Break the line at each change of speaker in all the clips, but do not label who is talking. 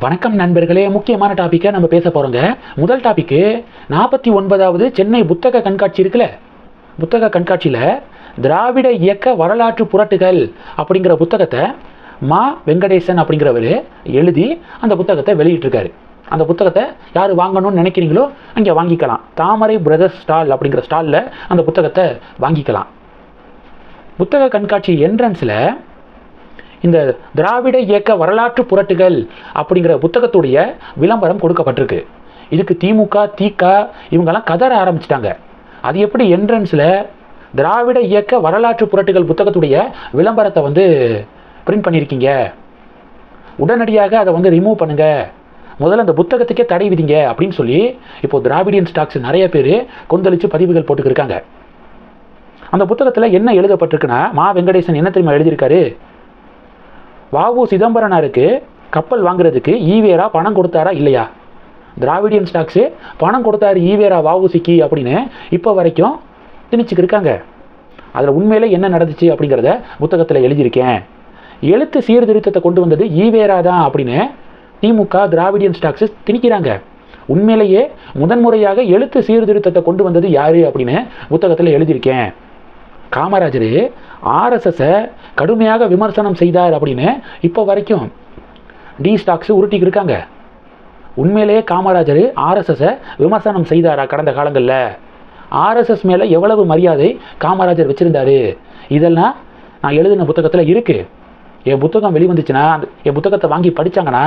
வணக்கம் நண்பர்களே, முக்கியமான டாப்பிக்கை நம்ம பேச போகிறோங்க. முதல் டாப்பிக்கு 49வது சென்னை புத்தக கண்காட்சி இருக்குல்ல. புத்தக கண்காட்சியில் திராவிட இயக்க வரலாற்று புரட்டுகள் அப்படிங்கிற புத்தகத்தை மா வெங்கடேசன் அப்படிங்கிறவர் எழுதி அந்த புத்தகத்தை வெளியிட்டிருக்காரு. அந்த புத்தகத்தை யார் வாங்கணும்னு நினைக்கிறீங்களோ அங்கே வாங்கிக்கலாம். தாமரை பிரதர்ஸ் ஸ்டால் அப்படிங்கிற ஸ்டாலில் அந்த புத்தகத்தை வாங்கிக்கலாம். புத்தக கண்காட்சி என்ட்ரன்ஸில் இந்த திராவிட இயக்க வரலாற்று புரட்டுகள் அப்படிங்கிற புத்தகத்துடைய விளம்பரம் கொடுக்கப்பட்டிருக்கு. இதுக்கு திமுக திக இவங்கெல்லாம் கதற ஆரம்பிச்சிட்டாங்க. அது எப்படி என்ட்ரன்ஸில் திராவிட இயக்க வரலாற்று புரட்டுகள் புத்தகத்துடைய விளம்பரத்தை பிரிண்ட் பண்ணியிருக்கீங்க, உடனடியாக அதை ரிமூவ் பண்ணுங்க, முதல்ல அந்த புத்தகத்துக்கே தடை விதிங்க அப்படின்னு சொல்லி இப்போ திராவிடியன் ஸ்டாக்ஸ் நிறைய பேர் கொந்தளிச்சு பதிவுகள் போட்டுக்கிருக்காங்க. அந்த புத்தகத்தில் என்ன எழுதப்பட்டிருக்குன்னா, மா வெங்கடேசன் என்ன தெரியுமா எழுதியிருக்காரு? வாவு சிதம்பரனாருக்கு கப்பல் வாங்குறதுக்கு ஈவேரா பணம் கொடுத்தாரா இல்லையா? திராவிடியன் ஸ்டாக்ஸு பணம் கொடுத்தாரு ஈவேரா வாவுசிக்கு அப்படின்னு இப்போ வரைக்கும் திணிச்சுக்கிருக்காங்க. அதில் உண்மையிலே என்ன நடந்துச்சு அப்படிங்கிறத புத்தகத்தில் எழுதியிருக்கேன். எழுத்து சீர்திருத்தத்தை கொண்டு வந்தது ஈவேரா தான் அப்படின்னு திமுக திராவிடியன் ஸ்டாக்ஸு திணிக்கிறாங்க. உண்மையிலேயே முதன்முறையாக எழுத்து சீர்திருத்தத்தை கொண்டு வந்தது யாரு அப்படின்னு புத்தகத்தில் எழுதியிருக்கேன். காமராஜர் ஆர்எஸ்எஸை கடுமையாக விமர்சனம் செய்தார் அப்படின்னு இப்போ வரைக்கும் டி ஸ்டாக்ஸ் உருட்டிக்கு இருக்காங்க. உண்மையிலேயே காமராஜர் ஆர்எஸ்எஸை விமர்சனம் செய்தாரா? கடந்த காலங்களில் ஆர்எஸ்எஸ் மேலே எவ்வளவு மரியாதை காமராஜர் வச்சுருந்தாரு, இதெல்லாம் நான் எழுதின புத்தகத்தில் இருக்குது. என் புத்தகம் வெளிவந்துச்சுன்னா என் புத்தகத்தை வாங்கி படித்தாங்கன்னா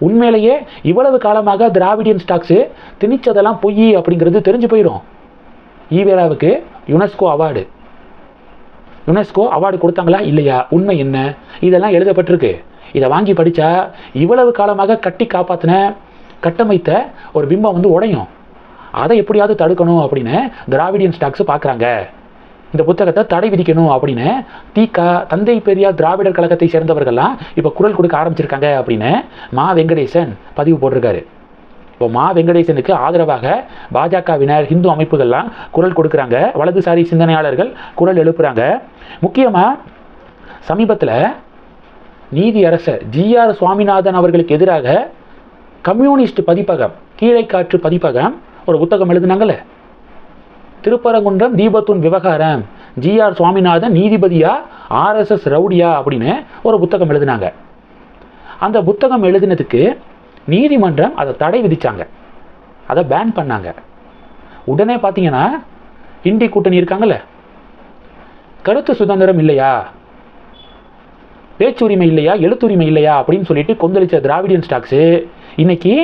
உண்மையிலேயே இவ்வளவு காலமாக திராவிடியன் ஸ்டாக்ஸு திணிச்சதெல்லாம் பொய் அப்படிங்கிறது தெரிஞ்சு போயிடும். ஈவேராவுக்கு யுனெஸ்கோ அவார்டு கொடுத்தாங்களா இல்லையா, உண்மை என்ன, இதெல்லாம் எழுதப்பட்டிருக்கு. இதை வாங்கி படித்தா இவ்வளவு காலமாக கட்டி காப்பாற்றின கட்டமைத்த ஒரு பிம்பம் உடையும். அதை எப்படியாவது தடுக்கணும் அப்படின்னு திராவிடியன் ஸ்டாக்ஸ் பார்க்குறாங்க. இந்த புத்தகத்தை தடை விதிக்கணும் அப்படின்னு திக தந்தை பெரியார் திராவிடர் கழகத்தை சேர்ந்தவர்கள்லாம் இப்போ குரல் கொடுக்க ஆரம்பிச்சிருக்காங்க அப்படின்னு மா வெங்கடேசன் பதிவு போட்டிருக்காரு. இப்போ மா வெங்கடேசனுக்கு ஆதரவாக பாஜகவினர், இந்து அமைப்புகள்லாம் குரல் கொடுக்குறாங்க. வலதுசாரி சிந்தனையாளர்கள் குரல் எழுப்புறாங்க. முக்கியமாக சமீபத்தில் நீதியரசர் ஜிஆர் சுவாமிநாதன் அவர்களுக்கு எதிராக கம்யூனிஸ்ட் பதிப்பகம், கீழைக்காற்று பதிப்பகம் ஒரு புத்தகம் எழுதினாங்கல்ல, திருப்பரங்குன்றம் தீபத்தூண் விவகாரம், ஜிஆர் சுவாமிநாதன் நீதிபதியா ஆர்எஸ்எஸ் ரவுடியா அப்படின்னு ஒரு புத்தகம் எழுதினாங்க. அந்த புத்தகம் எழுதினதுக்கு நீதிமன்றம் அதை தடை விதிச்சாங்க, அதை பேன் பண்ணாங்க. உடனே பார்த்தீங்கன்னா இண்டி கூட்டணி இருக்காங்கல்ல, கருத்து சுதந்திரம் இல்லையா, பேச்சுரிமை இல்லையா, எழுத்துரிமை இல்லையா அப்படின்னு சொல்லிட்டு கொந்தளிச்ச திராவிடியன் ஸ்டாக்ஸு இன்னைக்கு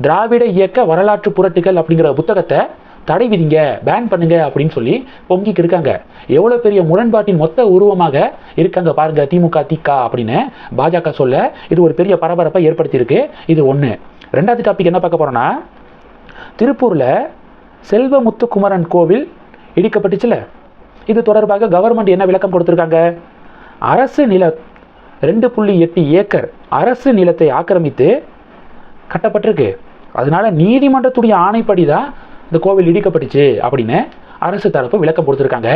திராவிட இயக்க வரலாற்று புரட்டுகள் அப்படிங்கிற புத்தகத்தை தடை விதிங்க, பேன் பண்ணுங்க அப்படின்னு சொல்லி பொங்கிக்கு இருக்காங்க. எவ்வளோ பெரிய முரண்பாட்டின் மொத்த உருவமாக இருக்காங்க பாருங்க திமுக திக அப்படின்னு பாஜக சொல்ல இது ஒரு பெரிய பரபரப்பை ஏற்படுத்தியிருக்கு. இது ஒன்று. ரெண்டாவது டாபிக் என்ன பார்க்க போறோம்னா, திருப்பூரில் செல்வமுத்துக்குமரன் கோவில் இடிக்கப்பட்டுச்சுல, இது தொடர்பாக கவர்மெண்ட் என்ன விளக்கம் கொடுத்துருக்காங்க? அரசு நில 2.8 ஏக்கர் அரசு நிலத்தை ஆக்கிரமித்து கட்டப்பட்டிருக்கு, அதனால நீதிமன்றத்துடைய ஆணைப்படி தான் இந்த கோவில் இடிக்கப்பட்டுச்சு அப்படின்னு அரசு தரப்பு விளக்கம் கொடுத்துருக்காங்க.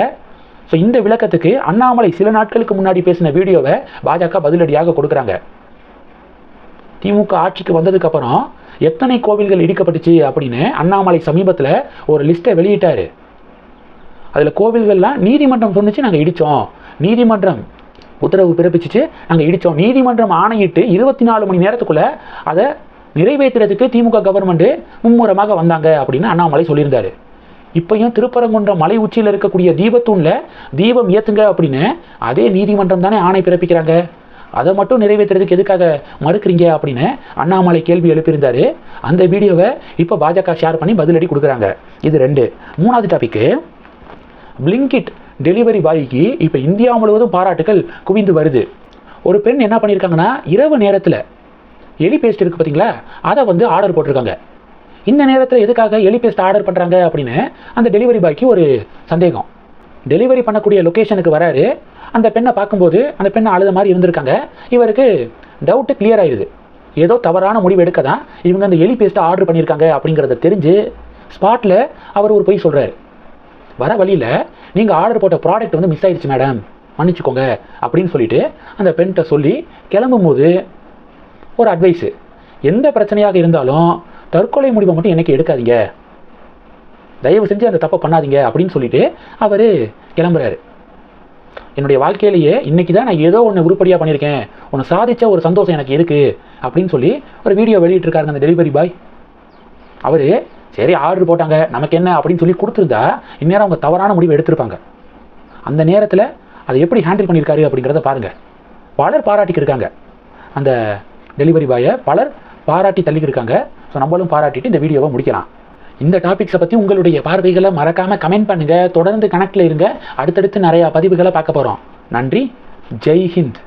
ஸோ இந்த விளக்கத்துக்கு அண்ணாமலை சில நாட்களுக்கு முன்னாடி பேசின வீடியோவை பாஜக பதிலடியாக கொடுக்குறாங்க. திமுக ஆட்சிக்கு வந்ததுக்கப்புறம் எத்தனை கோவில்கள் இடிக்கப்பட்டுச்சு அப்படின்னு அண்ணாமலை சமீபத்தில் ஒரு லிஸ்ட்டை வெளியிட்டார். அதில் கோவில்கள்லாம் நீதிமன்றம் சொன்னிச்சு நாங்கள் இடித்தோம், நீதிமன்றம் உத்தரவு பிறப்பிச்சிச்சு நாங்கள் இடித்தோம், நீதிமன்றம் ஆணையிட்டு 24 மணி நேரத்துக்குள்ளே அதை நிறைவேற்றுறதுக்கு திமுக கவர்மெண்ட் மும்முரமாக வந்தாங்க அப்படின்னு அண்ணாமலை சொல்லியிருந்தாரு. இப்பயும் திருப்பரங்குன்றம் மலை உச்சியில் இருக்கக்கூடிய தீபத்தூணில் தீபம் ஏற்றுங்க அப்படின்னு அதே நீதிமன்றம் தானே ஆணை பிறப்பிக்கிறாங்க, அதை மட்டும் நிறைவேற்றுறதுக்கு எதுக்காக மறுக்கிறீங்க அப்படின்னு அண்ணாமலை கேள்வி எழுப்பியிருந்தாரு. அந்த வீடியோவை இப்போ பாஜக ஷேர் பண்ணி பதிலடி கொடுக்குறாங்க. இது 2. மூணாவது டாபிக்கு, பிளிங்கிட் டெலிவரி பாய்க்கு இப்போ இந்தியா முழுவதும் பாராட்டுகள் குவிந்து வருது. ஒரு பெண் என்ன பண்ணியிருக்காங்கன்னா, இரவு நேரத்தில் எலி பேஸ்ட் இருக்குது பார்த்தீங்களா, அதை ஆர்டர் போட்டிருக்காங்க. இந்த நேரத்தில் எதுக்காக எலி பேஸ்ட் ஆர்டர் பண்ணுறாங்க அப்படின்னு அந்த டெலிவரி பாய்க்கு ஒரு சந்தேகம். டெலிவரி பண்ணக்கூடிய லொக்கேஷனுக்கு வராரு. அந்த பெண்ணை பார்க்கும்போது அந்த பெண்ணை அழுத மாதிரி இருந்திருக்காங்க. இவருக்கு டவுட்டு கிளியர் ஆயிடுது, ஏதோ தவறான முடிவு எடுக்க தான் இவங்க அந்த எலி பேஸ்ட்டை ஆர்டர் பண்ணியிருக்காங்க அப்படிங்கிறத தெரிஞ்சு ஸ்பாட்டில் அவர் ஒரு பொய் சொல்கிறார். வர வழியில் நீங்கள் ஆர்டர் போட்ட ப்ராடக்ட் மிஸ் ஆயிடுச்சு மேடம், மன்னிச்சுக்கோங்க அப்படின்னு சொல்லிட்டு அந்த பெண்கிட்ட சொல்லி கிளம்பும் போது ஒரு அட்வைஸு, எந்த பிரச்சனையாக இருந்தாலும் தற்கொலை முடிவை மட்டும் என்னைக்கு எடுக்காதீங்க, தயவு செஞ்சு அந்த தப்பை பண்ணாதீங்க அப்படின்னு சொல்லிட்டு அவர் கிளம்புறாரு. என்னுடைய வாழ்க்கையிலேயே இன்னைக்கு தான் நான் ஏதோ ஒன்று உருப்படியாக பண்ணியிருக்கேன், ஒன்று சாதிச்ச ஒரு சந்தோஷம் எனக்கு இருக்குது அப்படின்னு சொல்லி ஒரு வீடியோ வெளியிட்டிருக்காருங்க அந்த டெலிவரி பாய். அவர் சரி ஆர்டர் போட்டாங்க நமக்கு என்ன அப்படின்னு சொல்லி கொடுத்துருந்தா இந்நேரம் அவங்க தவறான முடிவு எடுத்திருப்பாங்க. அந்த நேரத்தில் அதை எப்படி ஹேண்டில் பண்ணியிருக்காரு அப்படிங்கிறத பாருங்கள். பலர் பாராட்டிக்கிருக்காங்க அந்த டெலிவரி பாயை, பலர் பாராட்டி தள்ளிக்கிருக்காங்க. ஸோ நம்மளும் பாராட்டிட்டு இந்த வீடியோவை முடிக்கலாம். இந்த டாபிக்ஸை பற்றி உங்களுடைய பார்வைகளை மறக்காமல் கமெண்ட் பண்ணுங்கள். தொடர்ந்து கணக்கில் இருங்க, அடுத்தடுத்து நிறையா பதிவுகளை பார்க்க போகிறோம். நன்றி, ஜெய் ஹிந்த்.